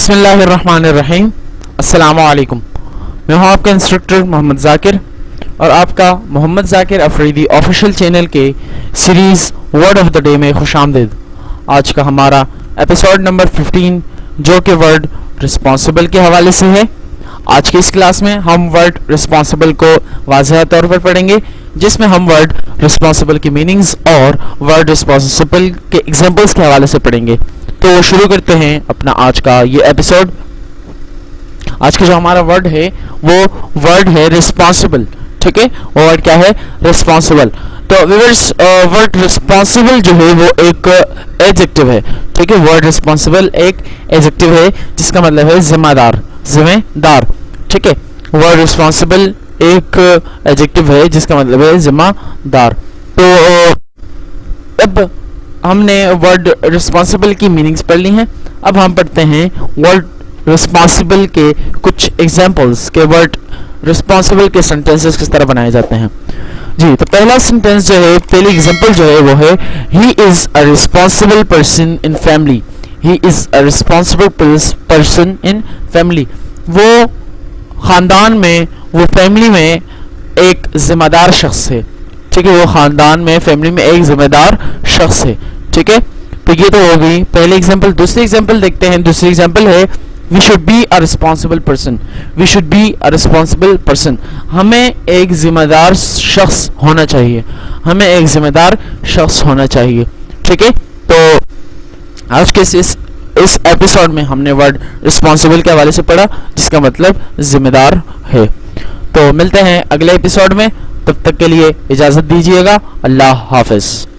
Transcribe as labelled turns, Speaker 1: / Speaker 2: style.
Speaker 1: बिस्मिल्लाहिर्रहमानिर्रहीम। अस्सलामु अलैकुम। मैं हूं आपका इंस्ट्रक्टर मोहम्मद ज़ाकिर और आपका मोहम्मद ज़ाकिर अफरीदी ऑफिशियल चैनल के series word of the day में खुशामदीद। आज का हमारा एपिसोड नंबर 15 जो कि वर्ड रिस्पॉन्सिबल के हवाले से है। आज की इस क्लास में हम वर्ड रिस्पॉन्सिबल को वाज़ेह तौर पर पढ़ेंगे, जिसमें हम वर्ड रिस्पॉन्सिबल की मीनिंग्स और वर्ड रिस्पॉन्सिबल के एग्जांपल्स के हवाले से पढ़ेंगे। तो शुरू करते हैं अपना आज का ये एपिसोड। आज का जो हमारा वर्ड है वो वर्ड है रिस्पॉन्सिबल। ठीक है, वो वर्ड क्या है? रिस्पॉन्सिबल। तो व्यूअर्स, वर्ड रिस्पॉन्सिबल जो है वो एक एडजेक्टिव है। ठीक है, वर्ड रिस्पॉन्सिबल एक एडजेक्टिव है जिसका मतलब है जिम्मेदार, जिम्मेदार। ठीक है, वर्ड रिस्पॉन्सिबल एक एडजेक्टिव है जिसका मतलब है जिम्मेदार। तो अब हमने वर्ड रिस्पॉन्सिबल की मीनिंग्स पढ़ ली हैं। अब हम पढ़ते हैं वर्ड रिस्पॉन्सिबल के कुछ एग्जांपल्स के वर्ड रिस्पॉन्सिबल के सेंटेंसेस किस तरह बनाए जाते हैं। जी, तो पहला सेंटेंस जो है, पहली एग्जांपल जो है वो है he is a responsible person in family. He is a responsible person in family. वो खानदान में, वो फैमिली में एक जिम्मेदार शख्स है। ठीक है, वो खानदान में, फैमिली में एक जिम्मेदार शख्स है। ठीक है, तो ये तो हो गई पहली एग्जांपल। दूसरी एग्जांपल देखते हैं। दूसरी एग्जांपल है we should be a responsible person. We should be a responsible person. हमें एक जिम्मेदार शख्स होना चाहिए। हमें एक जिम्मेदार शख्स होना चाहिए। ठीक है, तो आज के इस एपिसोड में हमने वर्ड रिस्पॉन्सिबल के हवाले से पढ़ा जिसका मतलब जिम्मेदार है। तो मिलते हैं अगले एपिसोड में, तब तक के लिए इजाज़त दीजिएगा। अल्लाह हाफ़िज़।